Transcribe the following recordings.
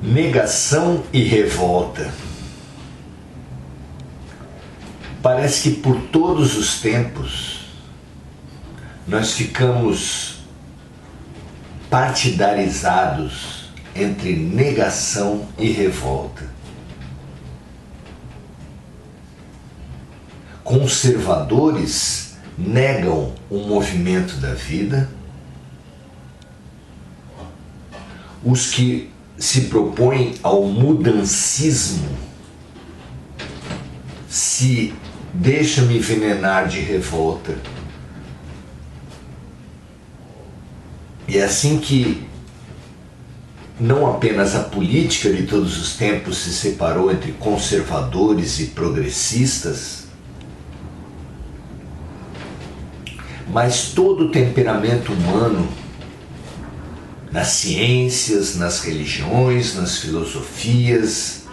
Negação e revolta. Parece que por todos os tempos nós ficamos partidarizados entre negação e revolta. Conservadores negam o movimento da vida. Os que se propõem ao mudancismo se deixam envenenar de revolta. E é assim que não apenas a política de todos os tempos se separou entre conservadores e progressistas, mas todo o temperamento humano, nas ciências, nas religiões, nas filosofias,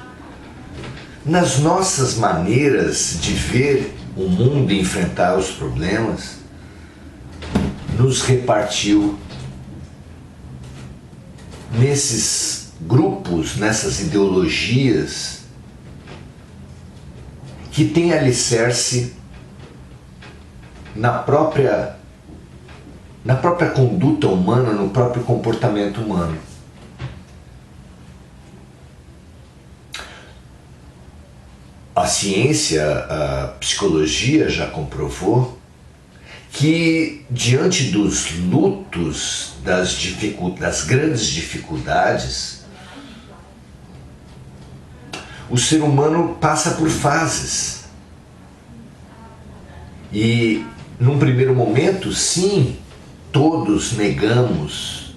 nas nossas maneiras de ver o mundo e enfrentar os problemas, nos repartiu nesses grupos, nessas ideologias que têm alicerce na própria conduta humana, no próprio comportamento humano. A ciência, a psicologia já comprovou que diante dos lutos, das grandes dificuldades, o ser humano passa por fases. E num primeiro momento, sim, todos negamos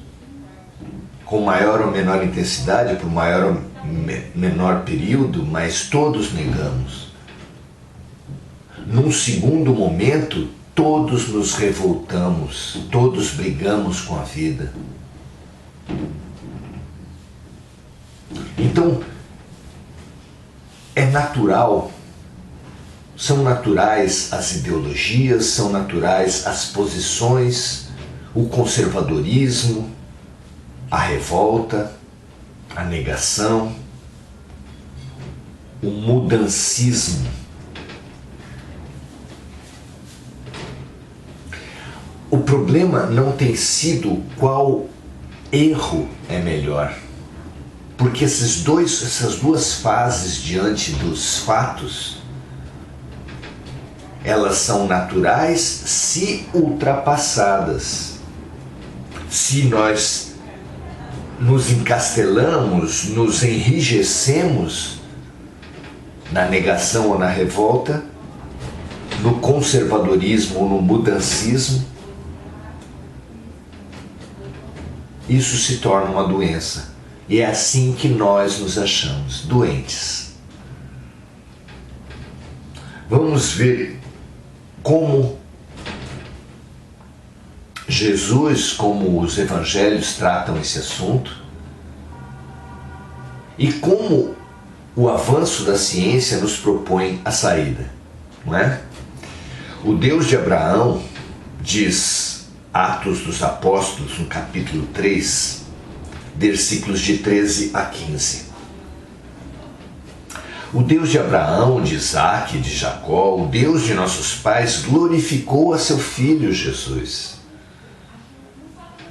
com maior ou menor intensidade, por maior ou menor período, mas todos negamos. Num segundo momento, todos nos revoltamos, todos brigamos com a vida. Então, é natural, são naturais as ideologias, são naturais as posições, o conservadorismo, a revolta, a negação, o mudancismo. O problema não tem sido qual erro é melhor, porque essas duas fases diante dos fatos, elas são naturais se ultrapassadas. Se nós nos encastelamos, nos enrijecemos na negação ou na revolta, no conservadorismo ou no mudancismo, isso se torna uma doença. E é assim que nós nos achamos, doentes. Vamos ver como Jesus, como os evangelhos tratam esse assunto e como o avanço da ciência nos propõe a saída, não é? O Deus de Abraão, diz Atos dos Apóstolos, no capítulo 3, versículos de 13 a 15. O Deus de Abraão, de Isaque, de Jacó, o Deus de nossos pais, glorificou a seu Filho Jesus,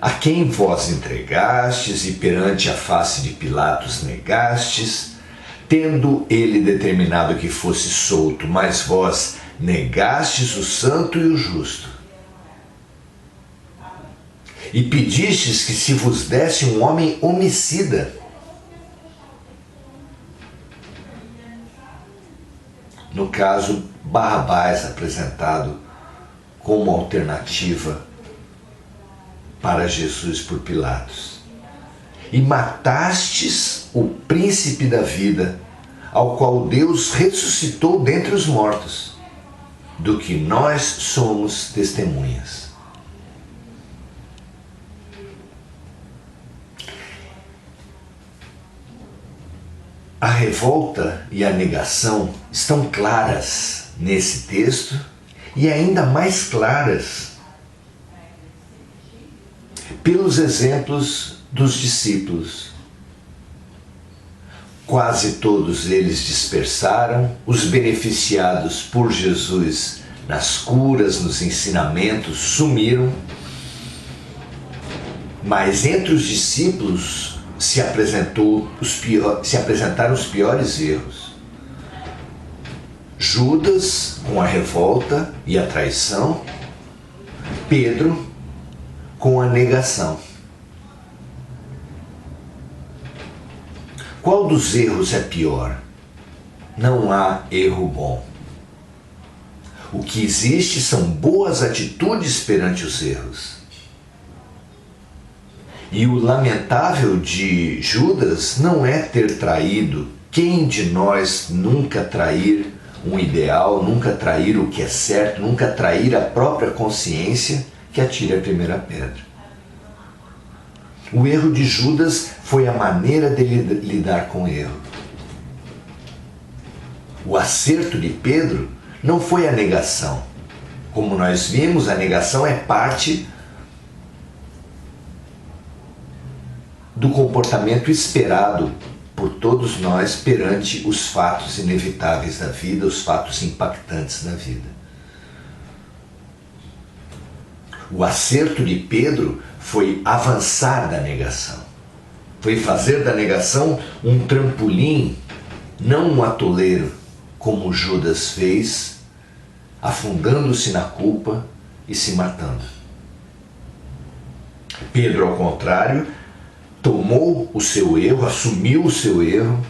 a quem vós entregastes e perante a face de Pilatos negastes, tendo ele determinado que fosse solto, mas vós negastes o santo e o justo. E pedistes que se vos desse um homem homicida. No caso, Barrabás apresentado como alternativa para Jesus por Pilatos. E matastes o príncipe da vida, ao qual Deus ressuscitou dentre os mortos, do que nós somos testemunhas. A revolta e a negação estão claras nesse texto e ainda mais claras pelos exemplos dos discípulos. Quase todos eles dispersaram, os beneficiados por Jesus nas curas, nos ensinamentos, sumiram, mas entre os discípulos se apresentaram os piores erros. Judas com a revolta e a traição, Pedro com a negação. Qual dos erros é pior? Não há erro bom. O que existe são boas atitudes perante os erros. E o lamentável de Judas não é ter traído. Quem de nós nunca trair um ideal, nunca trair o que é certo, nunca trair a própria consciência, que atire a primeira pedra? O erro de Judas foi a maneira dele lidar com o erro. O acerto de Pedro não foi a negação. Como nós vimos, a negação é parte do comportamento esperado por todos nós perante os fatos inevitáveis da vida, os fatos impactantes da vida. O acerto de Pedro foi avançar da negação. Foi fazer da negação um trampolim, não um atoleiro, como Judas fez, afundando-se na culpa e se matando. Pedro, ao contrário, tomou o seu erro, assumiu o seu erro,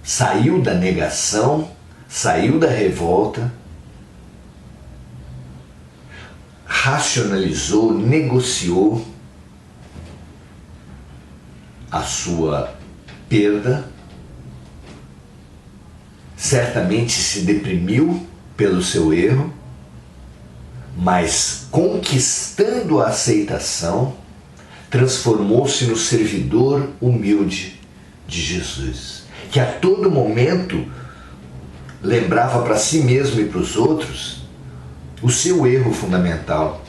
saiu da negação, saiu da revolta, racionalizou, negociou a sua perda, certamente se deprimiu pelo seu erro, mas conquistando a aceitação, transformou-se no servidor humilde de Jesus, que a todo momento lembrava para si mesmo e para os outros o seu erro fundamental,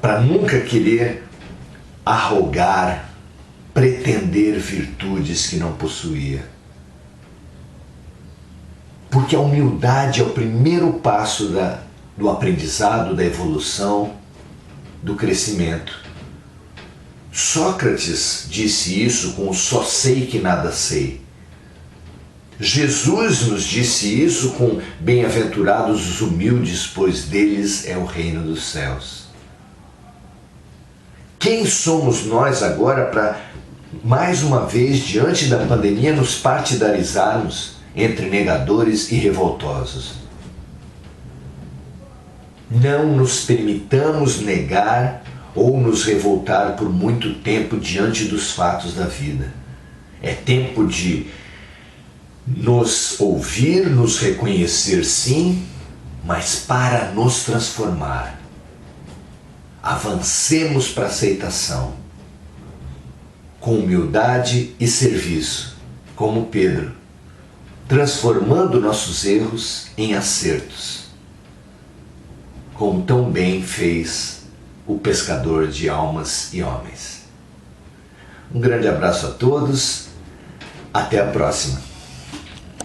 para nunca querer arrogar, pretender virtudes que não possuía. Porque a humildade é o primeiro passo do aprendizado, da evolução, do crescimento. Sócrates disse isso com o só sei que nada sei. Jesus nos disse isso com bem-aventurados os humildes, pois deles é o reino dos céus. Quem somos nós agora para, mais uma vez, diante da pandemia, nos partidarizarmos entre negadores e revoltosos? Não nos permitamos negar ou nos revoltar por muito tempo diante dos fatos da vida. É tempo de nos ouvir, nos reconhecer sim, mas para nos transformar. Avancemos para a aceitação, com humildade e serviço, como Pedro, transformando nossos erros em acertos, como tão bem fez o pescador de almas e homens. Um grande abraço a todos, até a próxima.